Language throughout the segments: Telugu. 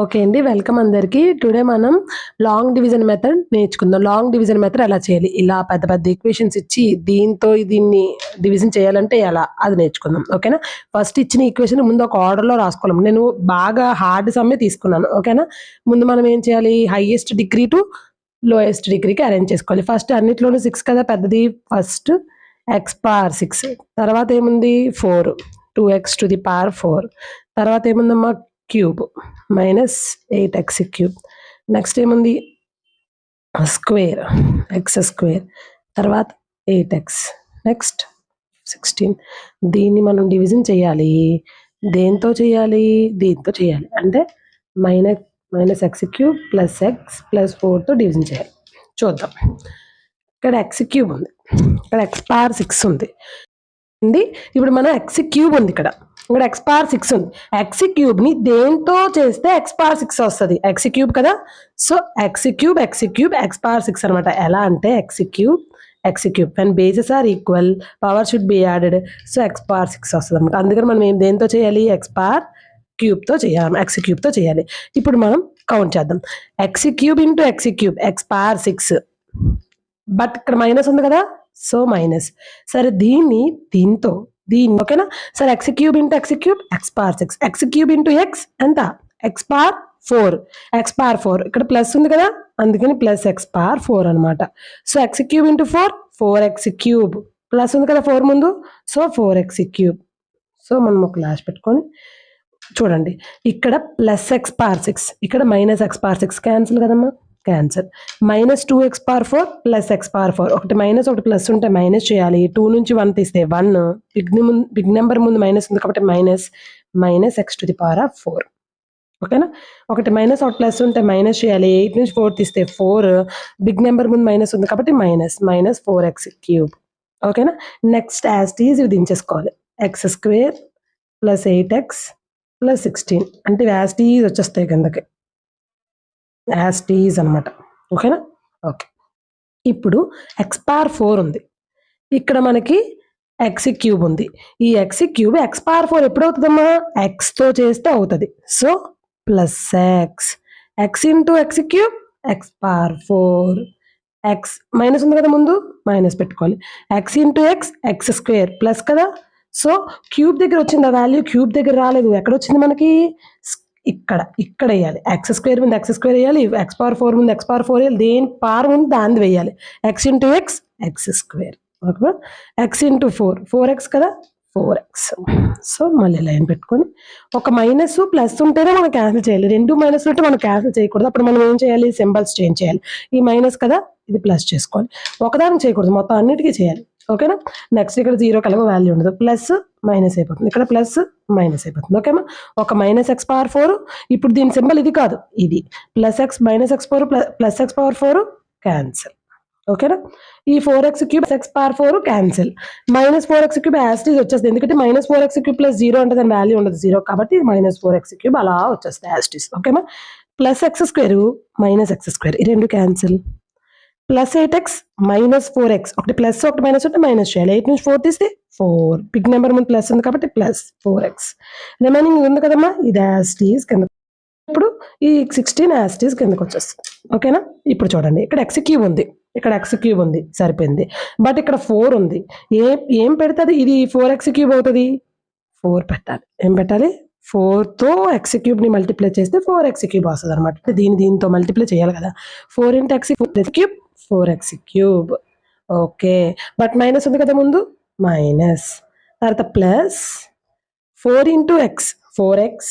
ఓకే అండి. వెల్కమ్ అందరికి. టుడే మనం లాంగ్ డివిజన్ మెథడ్ నేర్చుకుందాం. లాంగ్ డివిజన్ మెథడ్ ఎలా చేయాలి? ఇలా పెద్ద పెద్ద ఈక్వేషన్స్ ఇచ్చి దీంతో దీన్ని డివిజన్ చేయాలంటే ఎలా? అది నేర్చుకుందాం. ఓకేనా? ఫస్ట్ ఇచ్చిన ఈక్వేషన్ ముందు ఒక ఆర్డర్‌లో రాసుకోవాలి. నేను బాగా హార్డ్ సమ్మే తీసుకున్నాను. ఓకేనా? ముందు మనం ఏం చేయాలి? హైయెస్ట్ డిగ్రీ టు లోయెస్ట్ డిగ్రీకి అరేంజ్ చేసుకోవాలి. ఫస్ట్ అన్నిట్లోనూ 6 కదా పెద్దది. ఫస్ట్ ఎక్స్ పవర్ 6 తర్వాత ఏముంది 4 2x టు ది పవర్ 4 తర్వాత ఏముందమ్మా cube minus 8x cube next ఏముంది స్క్వేర్ ఎక్స్ స్క్వేర్ తర్వాత 8x నెక్స్ట్ 16 దీన్ని మనం డివిజన్ చేయాలి. దేంతో చేయాలి? దీంతో చేయాలి. అంటే minus x cube plus x plus 4తో డివిజన్ చేయాలి. చూద్దాం. ఇక్కడ ఎక్స్ క్యూబ్ ఉంది, ఇక్కడ ఎక్స్ పవర్ 6 ఉంది. ఇప్పుడు మనం ఎక్స్ క్యూబ్ ఉంది, ఇక్కడ ఎక్స్ పవర్ 6 ఉంది. ఎక్స్ క్యూబ్ని దేంతో చేస్తే ఎక్స్ పవర్ 6 వస్తుంది? ఎక్స్ క్యూబ్ కదా. So x cube x power 6 అనమాట. ఎలా అంటే x cube when bases are equal power should be added. So x power 6 వస్తుంది అనమాట. అందుకని మనం ఏం దేంతో చేయాలి? ఎక్స్ పవర్ క్యూబ్తో చేయాలి, ఎక్స్ క్యూబ్తో చేయాలి. ఇప్పుడు మనం కౌంట్ చేద్దాం. X cube into X cube x power 6, but ఇక్కడ మైనస్ ఉంది కదా, సో మైనస్. సరే దీంతో ఓకేనా. సరే X cube into X cube x power 6, X cube into X ఎంత? ఎక్స్ పవర్ 4 ఇక్కడ ప్లస్ ఉంది కదా, అందుకని ప్లస్ ఎక్స్ పవర్ 4 అనమాట. So x cube into 4 cube plus ఉంది కదా 4 ముందు, సో 4x క్యూబ్. సో మనం ఒక లాస్ట్ పెట్టుకొని చూడండి, ఇక్కడ ప్లస్ ఎక్స్ పవర్ 6, ఇక్కడ మైనస్ ఎక్స్ పవర్ 6 క్యాన్సిల్ కదమ్మా, cancel. Minus 2x power 4 plus X power 4, ఒకటి మైనస్ ఒకటి ప్లస్ ఉంటే మైనస్ చేయాలి. 2 నుంచి 1 తీస్తే 1, బిగ్ నెంబర్ ముందు మైనస్ ఉంది కాబట్టి minus X to the power of 4. ఓకేనా. ఒకటి మైనస్ ఒకటి ప్లస్ ఉంటే మైనస్ చేయాలి. 8 నుంచి 4 తీస్తే 4, బిగ్ నెంబర్ ముందు మైనస్ ఉంది కాబట్టి మైనస్ 4x క్యూబ్. ఓకేనా. నెక్స్ట్ యాజ్ టీజ్ ఇవి దించేసుకోవాలి. X square plus 8x plus 16 అంటే యాజ్ టీజ్ వచ్చేస్తాయి కిందకి, యాజ్ టీజ్ అనమాట. ఓకేనా. ఓకే. ఇప్పుడు ఎక్స్ పవర్ 4 ఉంది, ఇక్కడ మనకి ఎక్స్ క్యూబ్ ఉంది. ఈ ఎక్స్ క్యూబ్ ఎక్స్ పవర్ 4 ఎప్పుడు అవుతుందమ్మా? ఎక్స్తో చేస్తే అవుతుంది. So plus X into X cube x power 4, X minus ఉంది కదా ముందు, మైనస్ పెట్టుకోవాలి. X into X square plus కదా, సో క్యూబ్ దగ్గర వచ్చింది ఆ వాల్యూ, క్యూబ్ దగ్గర రాలేదు. ఎక్కడ వచ్చింది మనకి? ఇక్కడ వేయాలి. ఎక్స్ స్క్వేర్ ముందు ఎక్స్ స్క్వేర్ వేయాలి, ఎక్స్ పవర్ 4 ముందు ఎక్స్ పవర్ 4 వేయాలి, దేని పవర్ ముందు దాన్ని వేయాలి. X into X square, okay. X into 4x కదా, 4x. సో మళ్ళీ లైన్ పెట్టుకొని ఒక మైనస్ ప్లస్ ఉంటేనే మనం క్యాన్సిల్ చేయాలి. 2 మైనస్ ఉంటే మనం క్యాన్సిల్ చేయకూడదు. అప్పుడు మనం ఏం చేయాలి? సింబల్స్ చేంజ్ చేయాలి. ఈ మైనస్ కదా, ఇది ప్లస్ చేసుకోవాలి. ఒకదానికి చేయకూడదు, మొత్తం అన్నిటికీ చేయాలి. ఓకేనా. నెక్స్ట్ ఇక్కడ 0 కలగ వాల్యూ ఉండదు, ప్లస్ మైనస్ అయిపోతుంది, ఇక్కడ ప్లస్ మైనస్ అయిపోతుంది. ఓకేమా. ఒక మైనస్ ఎక్స్ పవర్ 4, ఇప్పుడు దీని సింబల్ ఇది కాదు, ఇది plus X minus X 4 plus X power 4 cancel. ఓకేనా. ఈ 4x cube x power 4 cancel, minus 4x cube as it is వచ్చేస్తుంది. ఎందుకంటే మైనస్ 4x క్యూబ్ ప్లస్ 0 అంటే దాని వాల్యూ ఉండదు, 0 కాబట్టి మైనస్ 4x క్యూబ్ అలా వచ్చేస్తుంది యాజ్ ఇట్ ఈజ్. ఓకేమా. Plus x square minus x square, ఈ రెండు cancel. Plus 8x minus 4x, ఒకటి ప్లస్ ఒకటి మైనస్ ఉంటే మైనస్ చేయాలి. 8 నుంచి 4 తీస్తే 4, బిగ్ నెంబర్ ముందు ప్లస్ ఉంది కాబట్టి ప్లస్ 4x. రిమైనింగ్ ఉంది కదమ్మా, ఇది యాజ్ ఇట్ ఈజ్ కింద. ఇప్పుడు ఈ 16 యాజ్ ఇట్ ఈజ్ కిందకి వచ్చేస్తుంది. ఓకేనా. ఇప్పుడు చూడండి, ఇక్కడ ఎక్స్ క్యూబ్ ఉంది, ఇక్కడ ఎక్స్ క్యూబ్ ఉంది, సరిపోయింది. బట్ ఇక్కడ 4 ఉంది, ఏం పెడుతుంది? ఇది 4x క్యూబ్ అవుతుంది, 4 పెట్టాలి. ఏం పెట్టాలి? 4తో ఎక్స్ క్యూబ్ని మల్టిప్లై చేస్తే 4x క్యూబ్ వస్తుంది అనమాట. దీంతో మల్టిప్లై చేయాలి కదా. 4 into X cube 4x cube. Okay. But minus ఉంది కదా ముందు, మైనస్. తర్వాత plus 4 into X 4x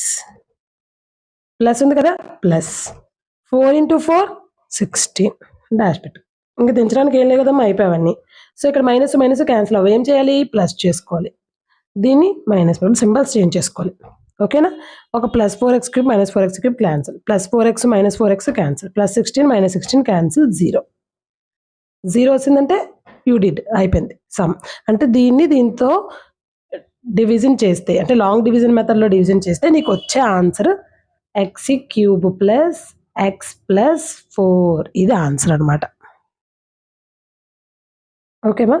plus ఉంది కదా, ప్లస్ 4 ఇంటూ 4 16 డాష్ పెట్టు. ఇంకా దించడానికి ఏం లేదు కదమ్మా, అయిపోయావన్నీ. సో ఇక్కడ మైనస్ మైనస్ క్యాన్సిల్ అవ్వ, ఏం చేయాలి? ప్లస్ చేసుకోవాలి. దీన్ని మైనస్ సింబల్స్ చేంజ్ చేసుకోవాలి. ఓకేనా. ఒక plus 4x cube minus 4x cube cancel, plus 4x minus 4x cancel, plus 16 minus 16 cancel, 0 వచ్చిందంటే యూ డిడ్, అయిపోయింది సమ్. అంటే దీంతో డివిజన్ చేస్తే, అంటే లాంగ్ డివిజన్ మెథడ్లో డివిజన్ చేస్తే నీకు వచ్చే answer X cube plus x plus 4, ఇది ఆన్సర్ అనమాట. ఓకేమా.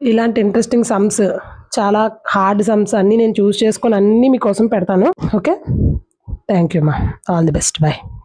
ఇలాంటి ఇంట్రెస్టింగ్ సమ్స్, చాలా హార్డ్ సమ్స్ అన్నీ నేను చూస్ చేసుకొని అన్నీ మీకోసం పెడతాను. ఓకే. థ్యాంక్ యూ మా. All the best. బాయ్.